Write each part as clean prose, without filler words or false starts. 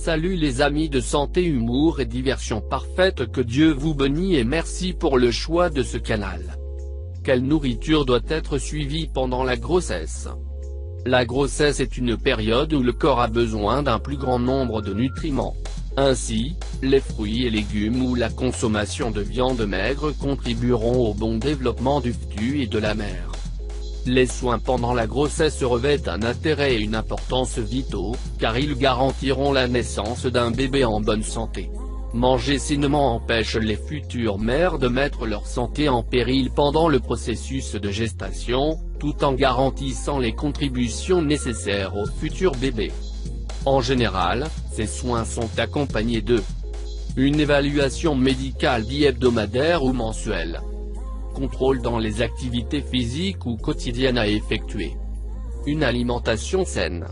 Salut les amis de santé, humour et diversion parfaite, que Dieu vous bénisse et merci pour le choix de ce canal. Quelle nourriture doit être suivie pendant la grossesse? La grossesse est une période où le corps a besoin d'un plus grand nombre de nutriments. Ainsi, les fruits et légumes ou la consommation de viande maigre contribueront au bon développement du fœtus et de la mère. Les soins pendant la grossesse revêtent un intérêt et une importance vitaux, car ils garantiront la naissance d'un bébé en bonne santé. Manger sainement empêche les futures mères de mettre leur santé en péril pendant le processus de gestation, tout en garantissant les contributions nécessaires au futur bébé. En général, ces soins sont accompagnés de une évaluation médicale bi-hebdomadaire ou mensuelle, contrôle dans les activités physiques ou quotidiennes à effectuer, une alimentation saine.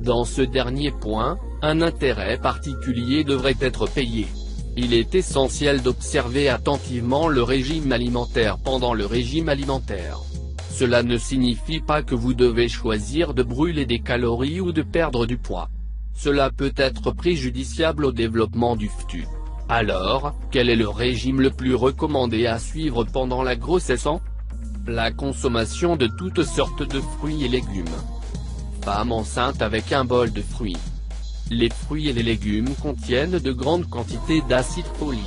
Dans ce dernier point, un intérêt particulier devrait être payé. Il est essentiel d'observer attentivement le régime alimentaire pendant le régime alimentaire. Cela ne signifie pas que vous devez choisir de brûler des calories ou de perdre du poids. Cela peut être préjudiciable au développement du fœtus. Alors, quel est le régime le plus recommandé à suivre pendant la grossesse? La consommation de toutes sortes de fruits et légumes. Femme enceinte avec un bol de fruits. Les fruits et les légumes contiennent de grandes quantités d'acide folique,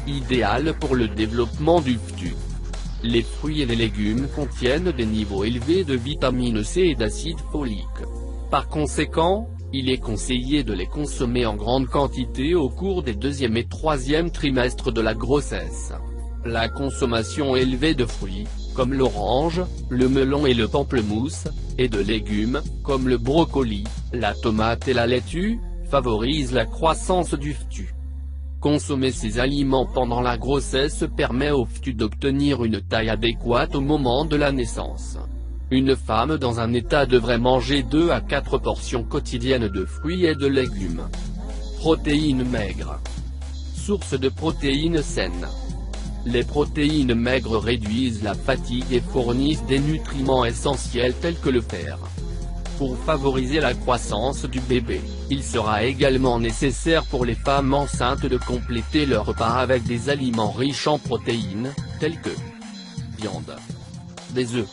idéal pour le développement du fœtus. Les fruits et les légumes contiennent des niveaux élevés de vitamine C et d'acide folique. Par conséquent, il est conseillé de les consommer en grande quantité au cours des 2e et 3e trimestres de la grossesse. La consommation élevée de fruits, comme l'orange, le melon et le pamplemousse, et de légumes, comme le brocoli, la tomate et la laitue, favorise la croissance du fœtus. Consommer ces aliments pendant la grossesse permet au fœtus d'obtenir une taille adéquate au moment de la naissance. Une femme dans un état devrait manger 2 à 4 portions quotidiennes de fruits et de légumes. Protéines maigres. Source de protéines saines. Les protéines maigres réduisent la fatigue et fournissent des nutriments essentiels tels que le fer. Pour favoriser la croissance du bébé, il sera également nécessaire pour les femmes enceintes de compléter leur repas avec des aliments riches en protéines, tels que viande, des œufs,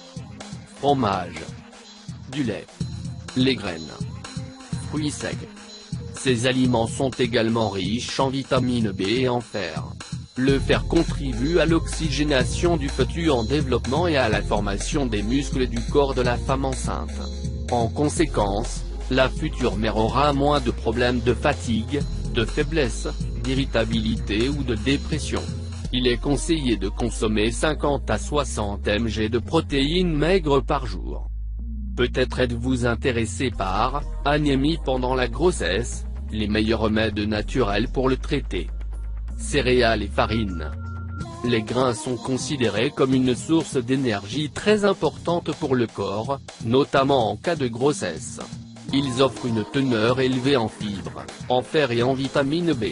fromage, du lait, les graines, fruits secs. Ces aliments sont également riches en vitamine B et en fer. Le fer contribue à l'oxygénation du fœtus en développement et à la formation des muscles du corps de la femme enceinte. En conséquence, la future mère aura moins de problèmes de fatigue, de faiblesse, d'irritabilité ou de dépression. Il est conseillé de consommer 50 à 60 mg de protéines maigres par jour. Peut-être êtes-vous intéressé par anémie pendant la grossesse, les meilleurs remèdes naturels pour le traiter. Céréales et farines. Les grains sont considérés comme une source d'énergie très importante pour le corps, notamment en cas de grossesse. Ils offrent une teneur élevée en fibres, en fer et en vitamine B.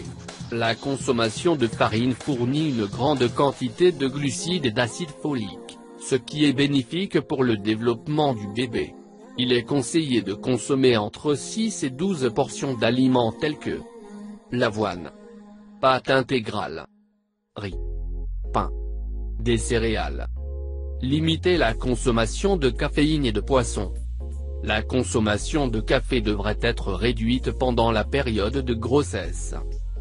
La consommation de farine fournit une grande quantité de glucides et d'acide folique, ce qui est bénéfique pour le développement du bébé. Il est conseillé de consommer entre 6 et 12 portions d'aliments tels que l'avoine, pâte intégrale, riz, pain, des céréales. Limitez la consommation de caféine et de poissons. La consommation de café devrait être réduite pendant la période de grossesse.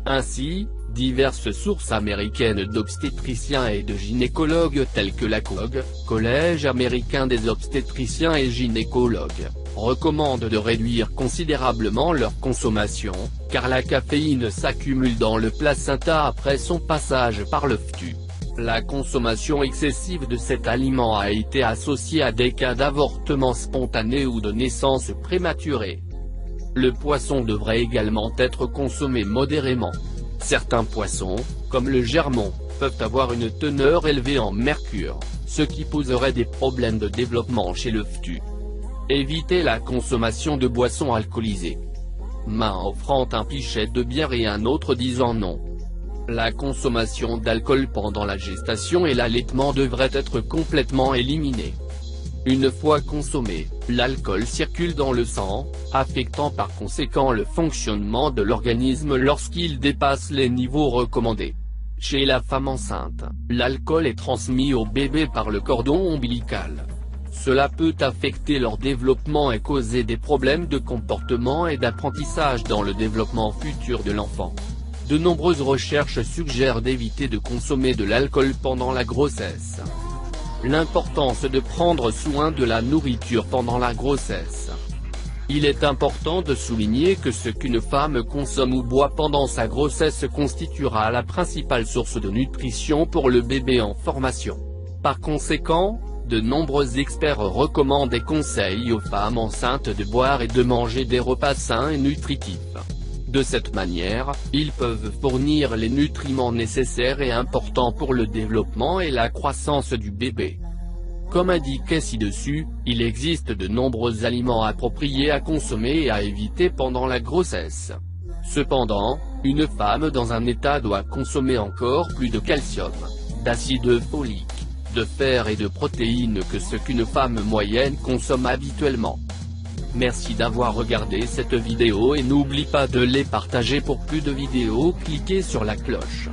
Ainsi, diverses sources américaines d'obstétriciens et de gynécologues telles que la COG, Collège américain des obstétriciens et gynécologues, recommandent de réduire considérablement leur consommation, car la caféine s'accumule dans le placenta après son passage par le fœtus. La consommation excessive de cet aliment a été associée à des cas d'avortement spontané ou de naissance prématurée. Le poisson devrait également être consommé modérément. Certains poissons, comme le germon, peuvent avoir une teneur élevée en mercure, ce qui poserait des problèmes de développement chez le fœtus. Évitez la consommation de boissons alcoolisées. Main offrant un pichet de bière et un autre disant non. La consommation d'alcool pendant la gestation et l'allaitement devrait être complètement éliminée. Une fois consommée, L'alcool circule dans le sang, affectant par conséquent le fonctionnement de l'organisme lorsqu'il dépasse les niveaux recommandés. Chez la femme enceinte, l'alcool est transmis au bébé par le cordon ombilical. Cela peut affecter leur développement et causer des problèmes de comportement et d'apprentissage dans le développement futur de l'enfant. De nombreuses recherches suggèrent d'éviter de consommer de l'alcool pendant la grossesse. L'importance de prendre soin de la nourriture pendant la grossesse. Il est important de souligner que ce qu'une femme consomme ou boit pendant sa grossesse constituera la principale source de nutrition pour le bébé en formation. Par conséquent, de nombreux experts recommandent et conseillent aux femmes enceintes de boire et de manger des repas sains et nutritifs. De cette manière, ils peuvent fournir les nutriments nécessaires et importants pour le développement et la croissance du bébé. Comme indiqué ci-dessus, il existe de nombreux aliments appropriés à consommer et à éviter pendant la grossesse. Cependant, une femme dans un état doit consommer encore plus de calcium, d'acide folique, de fer et de protéines que ce qu'une femme moyenne consomme habituellement. Merci d'avoir regardé cette vidéo et n'oublie pas de les partager pour plus de vidéos, cliquez sur la cloche.